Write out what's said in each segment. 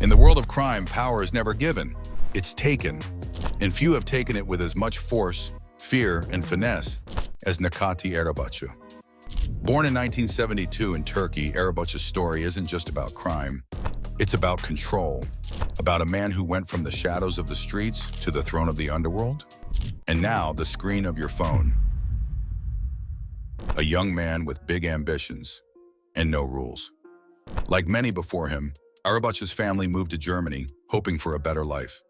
In the world of crime, power is never given, it's taken. And few have taken it with as much force, fear, and finesse as Necati Arabaci. Born in 1972 in Turkey, Arabaci's story isn't just about crime. It's about control, about a man who went from the shadows of the streets to the throne of the underworld, and now the screen of your phone. A young man with big ambitions and no rules. Like many before him, Arabaci's family moved to Germany, hoping for a better life.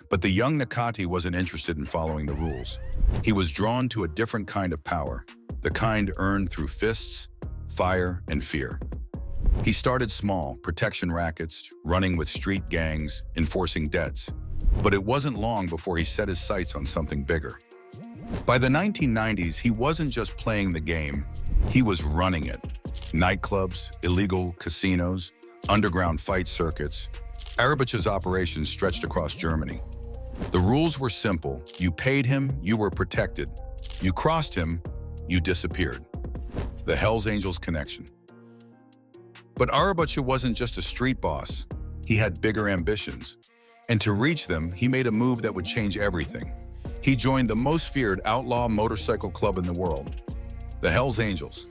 But the young Necati wasn't interested in following the rules. He was drawn to a different kind of power, the kind earned through fists, fire, and fear. He started small, protection rackets, running with street gangs, enforcing debts. But it wasn't long before he set his sights on something bigger. By the 1990s, he wasn't just playing the game, he was running it. Nightclubs, illegal casinos, underground fight circuits. Arabaci's operations stretched across Germany. The rules were simple. You paid him, you were protected. You crossed him, you disappeared. The Hells Angels connection. But Arabaci wasn't just a street boss. He had bigger ambitions. And to reach them, he made a move that would change everything. He joined the most feared outlaw motorcycle club in the world, the Hells Angels.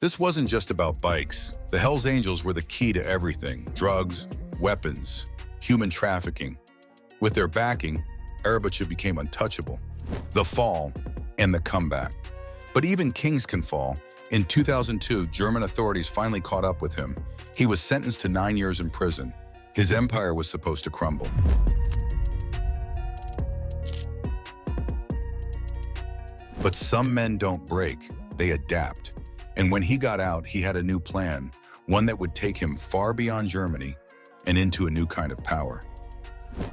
This wasn't just about bikes. The Hells Angels were the key to everything: drugs, weapons, human trafficking. With their backing, Arabaci became untouchable. The fall and the comeback. But even kings can fall. In 2002, German authorities finally caught up with him. He was sentenced to 9 years in prison. His empire was supposed to crumble. But some men don't break, they adapt. And when he got out, he had a new plan, one that would take him far beyond Germany and into a new kind of power.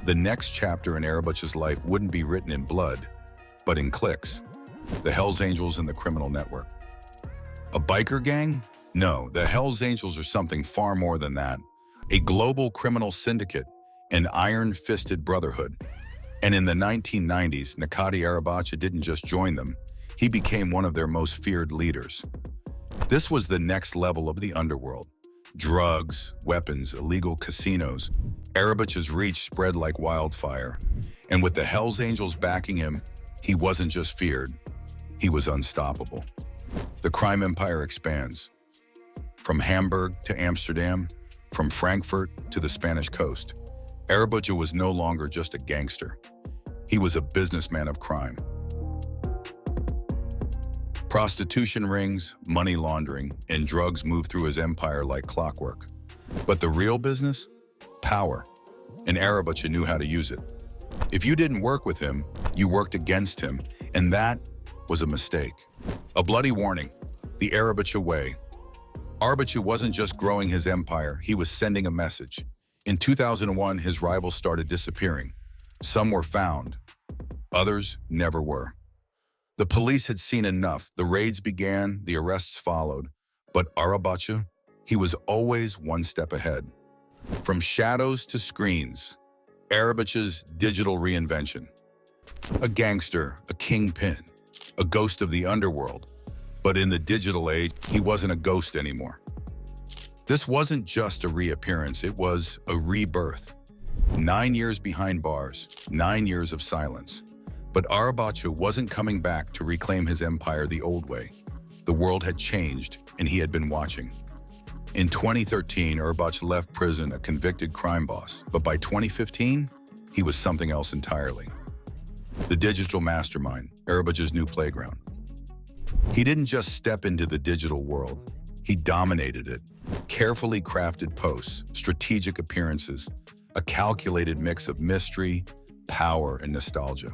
The next chapter in Arabaci's life wouldn't be written in blood, but in cliques. The Hells Angels and the criminal network. A biker gang? No, the Hells Angels are something far more than that. A global criminal syndicate, an iron-fisted brotherhood. And in the 1990s, Necati Arabaci didn't just join them, he became one of their most feared leaders. This was the next level of the underworld. Drugs, weapons, illegal casinos. Arabaci's reach spread like wildfire. And with the Hells Angels backing him, he wasn't just feared, he was unstoppable. The crime empire expands. From Hamburg to Amsterdam, from Frankfurt to the Spanish coast. Arabaci was no longer just a gangster. He was a businessman of crime. Prostitution rings, money laundering, and drugs moved through his empire like clockwork. But the real business? Power. And Arabaci knew how to use it. If you didn't work with him, you worked against him, and that was a mistake. A bloody warning, the Arabaci way. Arabaci wasn't just growing his empire, he was sending a message. In 2001, his rivals started disappearing. Some were found, others never were. The police had seen enough. The raids began, the arrests followed. But Arabaci, he was always one step ahead. From shadows to screens, Arabaci's digital reinvention. A gangster, a kingpin, a ghost of the underworld. But in the digital age, he wasn't a ghost anymore. This wasn't just a reappearance, it was a rebirth. 9 years behind bars, 9 years of silence. But Arabaci wasn't coming back to reclaim his empire the old way. The world had changed, and he had been watching. In 2013, Arabaci left prison a convicted crime boss, but by 2015, he was something else entirely. The digital mastermind, Arabaci's new playground. He didn't just step into the digital world, he dominated it. Carefully crafted posts, strategic appearances, a calculated mix of mystery, power, and nostalgia.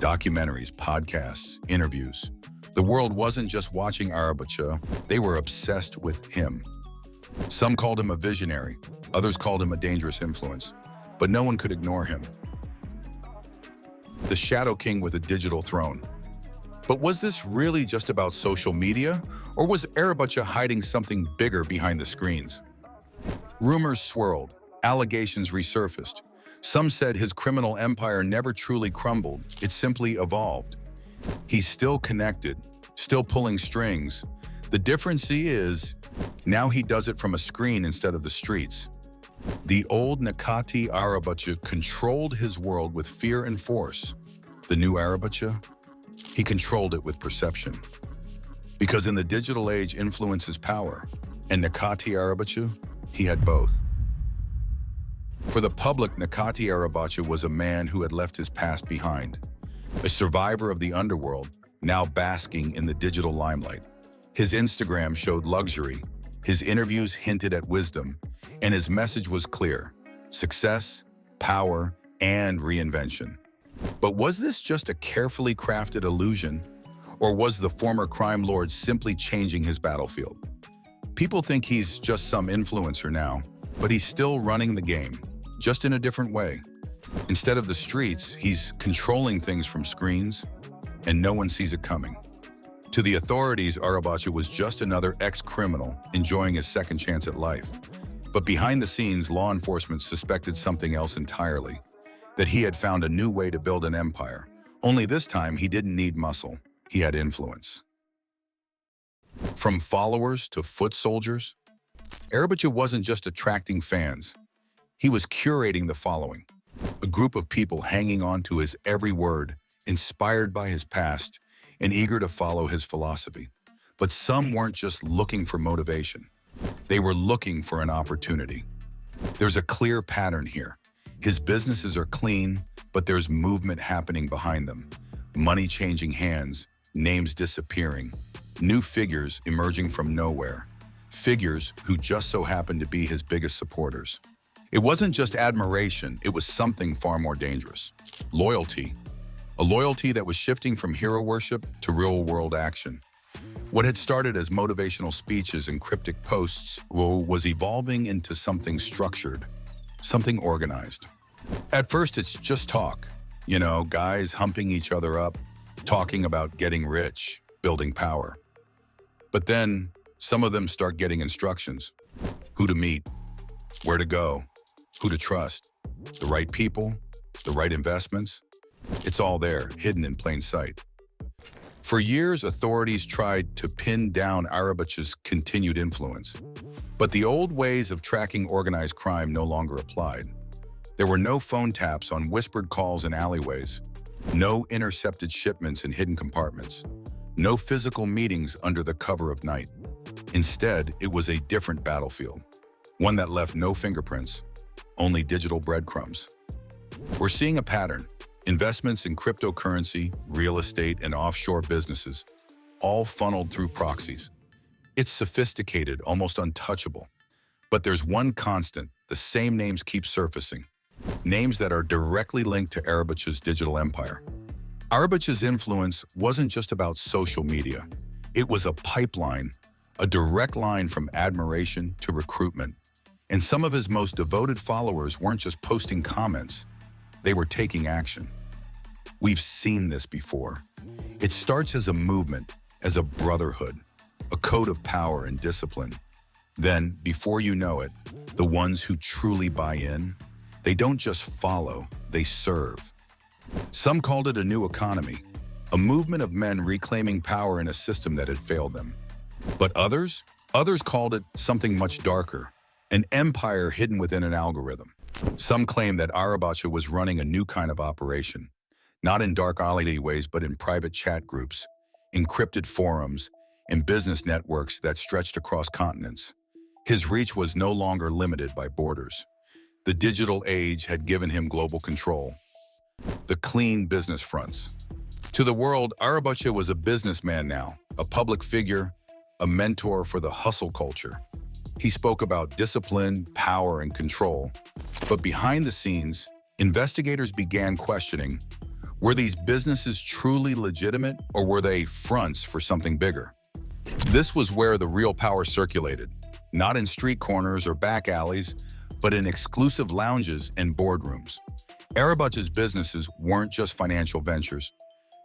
Documentaries, podcasts, interviews. The world wasn't just watching Arabaci, they were obsessed with him. Some called him a visionary, others called him a dangerous influence, but no one could ignore him. The Shadow King with a digital throne. But was this really just about social media, or was Arabaci hiding something bigger behind the screens? Rumors swirled, allegations resurfaced. Some said his criminal empire never truly crumbled, it simply evolved. He's still connected, still pulling strings. The difference is, now he does it from a screen instead of the streets. The old Necati Arabaci controlled his world with fear and force. The new Arabaci, he controlled it with perception. Because in the digital age, influence is power, and Necati Arabaci, he had both. For the public, Necati Arabaci was a man who had left his past behind, a survivor of the underworld, now basking in the digital limelight. His Instagram showed luxury, his interviews hinted at wisdom, and his message was clear: success, power, and reinvention. But was this just a carefully crafted illusion, or was the former crime lord simply changing his battlefield? People think he's just some influencer now, but he's still running the game, just in a different way. Instead of the streets, he's controlling things from screens, and no one sees it coming. To the authorities, Arabaci was just another ex-criminal enjoying his second chance at life. But behind the scenes, law enforcement suspected something else entirely, that he had found a new way to build an empire. Only this time, he didn't need muscle, he had influence. From followers to foot soldiers, Arabaci wasn't just attracting fans, he was curating the following. A group of people hanging on to his every word, inspired by his past, and eager to follow his philosophy. But some weren't just looking for motivation. They were looking for an opportunity. There's a clear pattern here. His businesses are clean, but there's movement happening behind them. Money changing hands, names disappearing, new figures emerging from nowhere. Figures who just so happened to be his biggest supporters. It wasn't just admiration, it was something far more dangerous. Loyalty. A loyalty that was shifting from hero worship to real-world action. What had started as motivational speeches and cryptic posts was evolving into something structured, something organized. At first, it's just talk. You know, guys humping each other up, talking about getting rich, building power. But then, some of them start getting instructions. Who to meet, where to go, who to trust, the right people, the right investments. It's all there, hidden in plain sight. For years, authorities tried to pin down Arabaci's continued influence. But the old ways of tracking organized crime no longer applied. There were no phone taps on whispered calls in alleyways, no intercepted shipments in hidden compartments, no physical meetings under the cover of night. Instead, it was a different battlefield, one that left no fingerprints, only digital breadcrumbs. We're seeing a pattern. Investments in cryptocurrency, real estate, and offshore businesses, all funneled through proxies. It's sophisticated, almost untouchable. But there's one constant: the same names keep surfacing. Names that are directly linked to Arabaci's digital empire. Arabaci's influence wasn't just about social media. It was a pipeline, a direct line from admiration to recruitment. And some of his most devoted followers weren't just posting comments. They were taking action. We've seen this before. It starts as a movement, as a brotherhood, a code of power and discipline. Then, before you know it, the ones who truly buy in, they don't just follow, they serve. Some called it a new economy, a movement of men reclaiming power in a system that had failed them. But others called it something much darker, an empire hidden within an algorithm. Some claim that Arabaci was running a new kind of operation, not in dark alleyways, but in private chat groups, encrypted forums, and business networks that stretched across continents. His reach was no longer limited by borders. The digital age had given him global control. The clean business fronts. To the world, Arabaci was a businessman now, a public figure, a mentor for the hustle culture. He spoke about discipline, power, and control. But behind the scenes, investigators began questioning, were these businesses truly legitimate, or were they fronts for something bigger? This was where the real power circulated, not in street corners or back alleys, but in exclusive lounges and boardrooms. Arabaci's businesses weren't just financial ventures.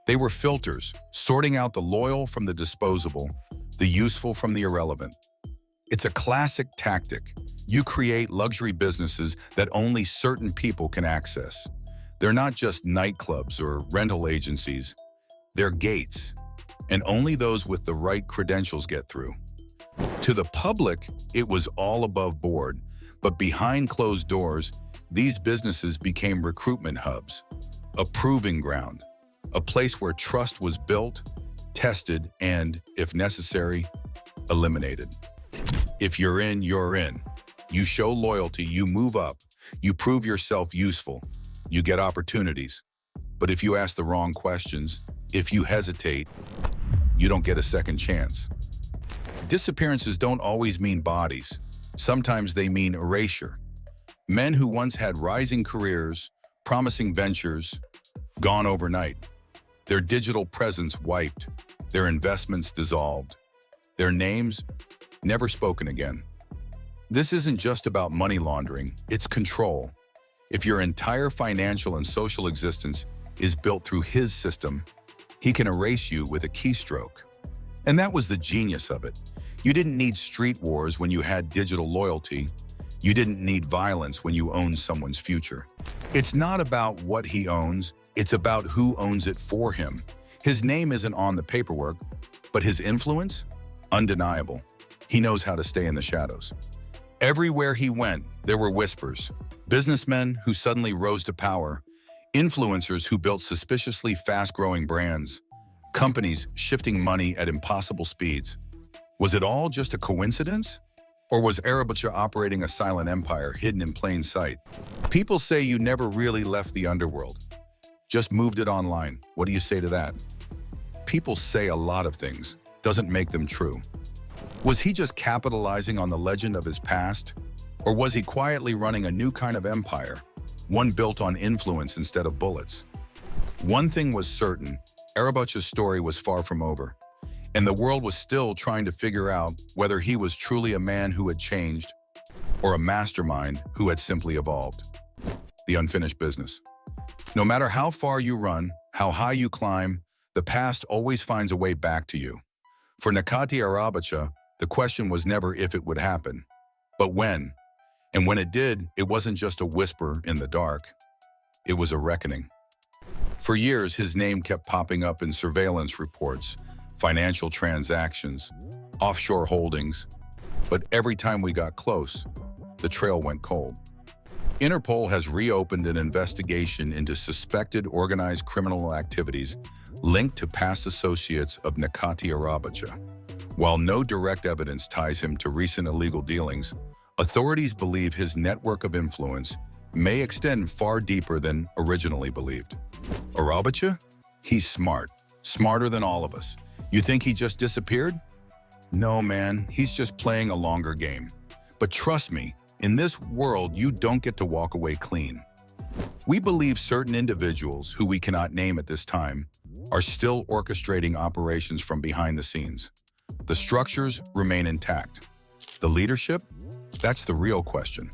They were filters, sorting out the loyal from the disposable, the useful from the irrelevant. It's a classic tactic. You create luxury businesses that only certain people can access. They're not just nightclubs or rental agencies. They're gates, and only those with the right credentials get through. To the public, it was all above board, But behind closed doors, these businesses became recruitment hubs, a proving ground, a place where trust was built, tested, and, if necessary, eliminated. If you're in, you're in. You show loyalty, you move up, you prove yourself useful, you get opportunities. But if you ask the wrong questions, if you hesitate, you don't get a second chance. Disappearances don't always mean bodies. Sometimes they mean erasure. Men who once had rising careers, promising ventures, gone overnight. Their digital presence wiped, their investments dissolved, their names never spoken again. This isn't just about money laundering, it's control. If your entire financial and social existence is built through his system, he can erase you with a keystroke. And that was the genius of it. You didn't need street wars when you had digital loyalty. You didn't need violence when you owned someone's future. It's not about what he owns, it's about who owns it for him. His name isn't on the paperwork, but his influence? Undeniable. He knows how to stay in the shadows. Everywhere he went, there were whispers. Businessmen who suddenly rose to power, influencers who built suspiciously fast-growing brands, companies shifting money at impossible speeds. Was it all just a coincidence? Or was Arabaci operating a silent empire hidden in plain sight? People say you never really left the underworld, just moved it online. What do you say to that? People say a lot of things, doesn't make them true. Was he just capitalizing on the legend of his past? Or was he quietly running a new kind of empire, one built on influence instead of bullets? One thing was certain, Arabaci's story was far from over, and the world was still trying to figure out whether he was truly a man who had changed or a mastermind who had simply evolved. The unfinished business. No matter how far you run, how high you climb, the past always finds a way back to you. For Necati Arabaci, the question was never if it would happen, but when. And when it did, it wasn't just a whisper in the dark. It was a reckoning. For years, his name kept popping up in surveillance reports, financial transactions, offshore holdings. But every time we got close, the trail went cold. Interpol has reopened an investigation into suspected organized criminal activities linked to past associates of Necati Arabaci. While no direct evidence ties him to recent illegal dealings, authorities believe his network of influence may extend far deeper than originally believed. Arabaci? He's smart. Smarter than all of us. You think he just disappeared? No, man, he's just playing a longer game. But trust me, in this world, you don't get to walk away clean. We believe certain individuals, who we cannot name at this time, are still orchestrating operations from behind the scenes. The structures remain intact. The leadership? That's the real question.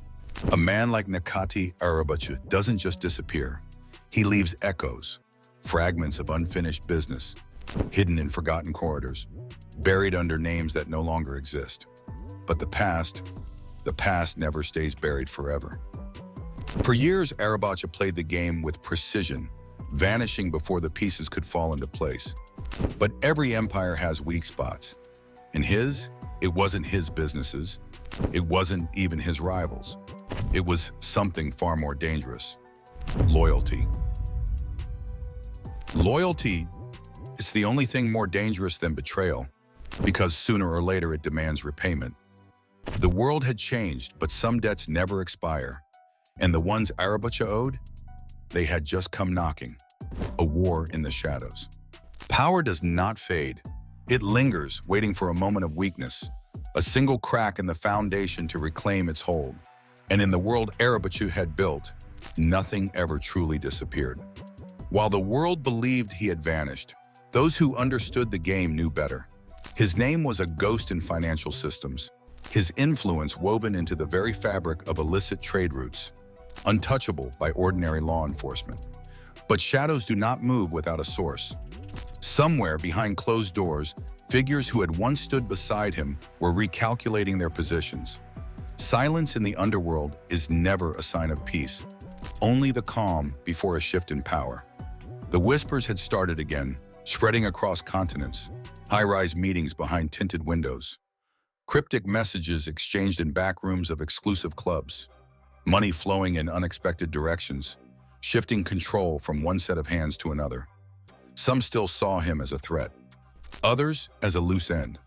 A man like Necati Arabaci doesn't just disappear. He leaves echoes, fragments of unfinished business, hidden in forgotten corridors, buried under names that no longer exist. But the past never stays buried forever. For years, Arabaci played the game with precision, vanishing before the pieces could fall into place. But every empire has weak spots. And it wasn't his businesses. It wasn't even his rivals. It was something far more dangerous. Loyalty. Loyalty is the only thing more dangerous than betrayal, because sooner or later it demands repayment. The world had changed, but some debts never expire. And the ones Arabaci owed, they had just come knocking. A war in the shadows. Power does not fade. It lingers, waiting for a moment of weakness, a single crack in the foundation to reclaim its hold. And in the world Arabaci had built, nothing ever truly disappeared. While the world believed he had vanished, those who understood the game knew better. His name was a ghost in financial systems, his influence woven into the very fabric of illicit trade routes, untouchable by ordinary law enforcement. But shadows do not move without a source. Somewhere behind closed doors, figures who had once stood beside him were recalculating their positions. Silence in the underworld is never a sign of peace, only the calm before a shift in power. The whispers had started again, spreading across continents, high-rise meetings behind tinted windows, Cryptic messages exchanged in back rooms of exclusive clubs, money flowing in unexpected directions, shifting control from one set of hands to another. Some still saw him as a threat, others as a loose end.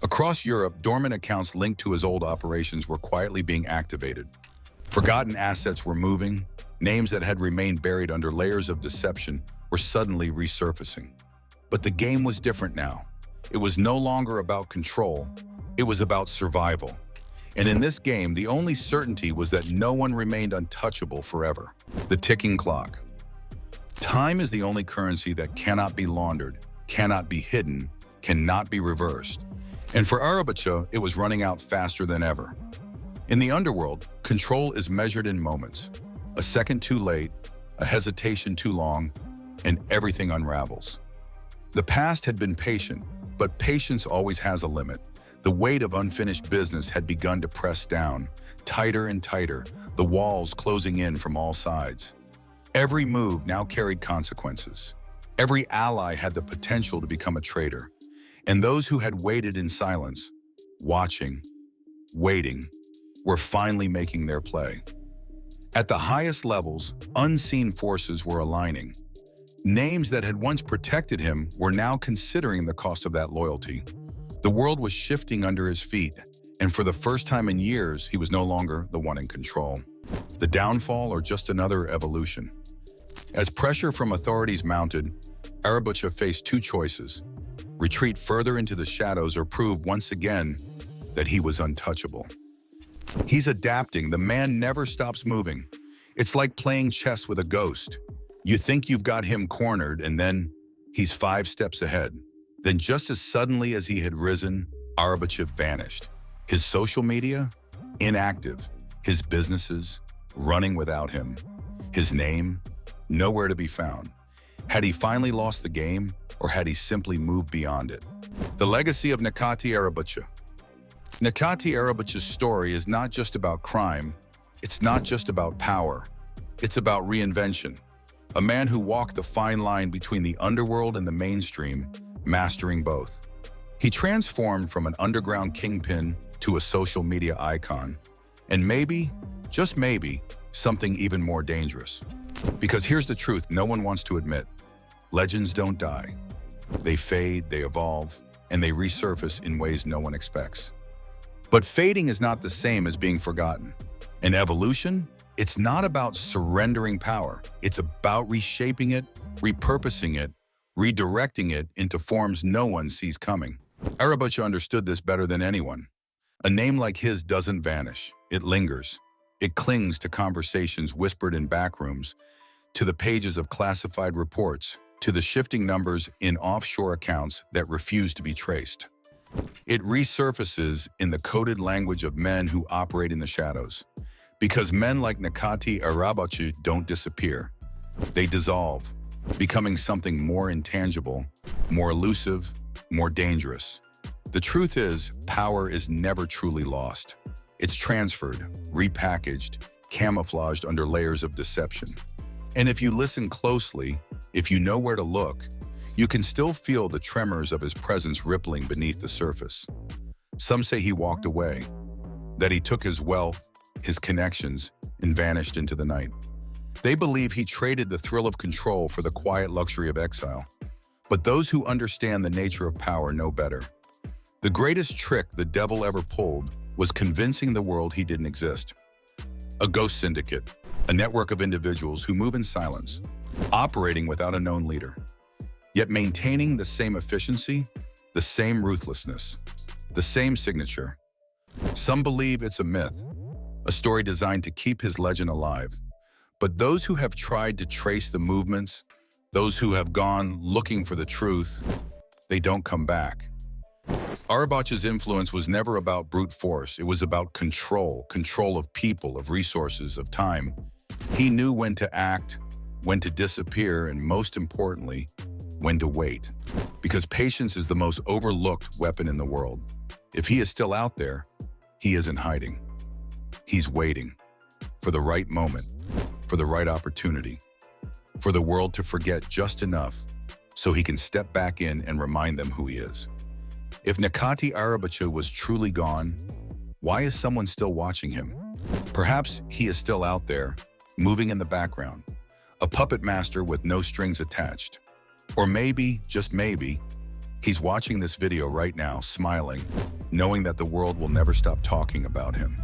Across Europe, dormant accounts linked to his old operations were quietly being activated. Forgotten assets were moving, names that had remained buried under layers of deception were suddenly resurfacing. But the game was different now. It was no longer about control, it was about survival. And in this game, the only certainty was that no one remained untouchable forever. The ticking clock. Time is the only currency that cannot be laundered, cannot be hidden, cannot be reversed. And for Arabaci, it was running out faster than ever. In the underworld, control is measured in moments. A second too late, a hesitation too long, and everything unravels. The past had been patient, but patience always has a limit. The weight of unfinished business had begun to press down, tighter and tighter, the walls closing in from all sides. Every move now carried consequences. Every ally had the potential to become a traitor. And those who had waited in silence, watching, waiting, were finally making their play. At the highest levels, unseen forces were aligning. Names that had once protected him were now considering the cost of that loyalty. The world was shifting under his feet, and for the first time in years, he was no longer the one in control. The downfall or just another evolution. As pressure from authorities mounted, Arabaci faced two choices: retreat further into the shadows or prove once again that he was untouchable. He's adapting. The man never stops moving. It's like playing chess with a ghost. You think you've got him cornered, and then he's 5 steps ahead. Then just as suddenly as he had risen, Arabaci vanished. His social media, inactive. His businesses, running without him. His name, nowhere to be found. Had he finally lost the game, or had he simply moved beyond it? The legacy of Necati Arabaci. Necati Arabaci's story is not just about crime, it's not just about power, it's about reinvention. A man who walked the fine line between the underworld and the mainstream, mastering both. He transformed from an underground kingpin to a social media icon, and maybe, just maybe, something even more dangerous. Because here's the truth no one wants to admit. Legends don't die. They fade, they evolve, and they resurface in ways no one expects. But fading is not the same as being forgotten. In evolution, it's not about surrendering power. It's about reshaping it, repurposing it, redirecting it into forms no one sees coming. Arabaci understood this better than anyone. A name like his doesn't vanish. It lingers. It clings to conversations whispered in backrooms, to the pages of classified reports, to the shifting numbers in offshore accounts that refuse to be traced. It resurfaces in the coded language of men who operate in the shadows. Because men like Necati Arabaci don't disappear. They dissolve, becoming something more intangible, more elusive, more dangerous. The truth is, power is never truly lost. It's transferred, repackaged, camouflaged under layers of deception. And if you listen closely, if you know where to look, you can still feel the tremors of his presence rippling beneath the surface. Some say he walked away, that he took his wealth, his connections, and vanished into the night. They believe he traded the thrill of control for the quiet luxury of exile. But those who understand the nature of power know better. The greatest trick the devil ever pulled was convincing the world he didn't exist. A ghost syndicate, a network of individuals who move in silence, operating without a known leader, yet maintaining the same efficiency, the same ruthlessness, the same signature. Some believe it's a myth, a story designed to keep his legend alive. But those who have tried to trace the movements, those who have gone looking for the truth, they don't come back. Arabaci's influence was never about brute force. It was about control of people, of resources, of time. He knew when to act, when to disappear, and most importantly, when to wait. Because patience is the most overlooked weapon in the world. If he is still out there, he isn't hiding. He's waiting for the right moment, for the right opportunity, for the world to forget just enough so he can step back in and remind them who he is. If Necati Arabaci was truly gone, why is someone still watching him? Perhaps he is still out there, moving in the background, a puppet master with no strings attached. Or maybe, just maybe, he's watching this video right now, smiling, knowing that the world will never stop talking about him.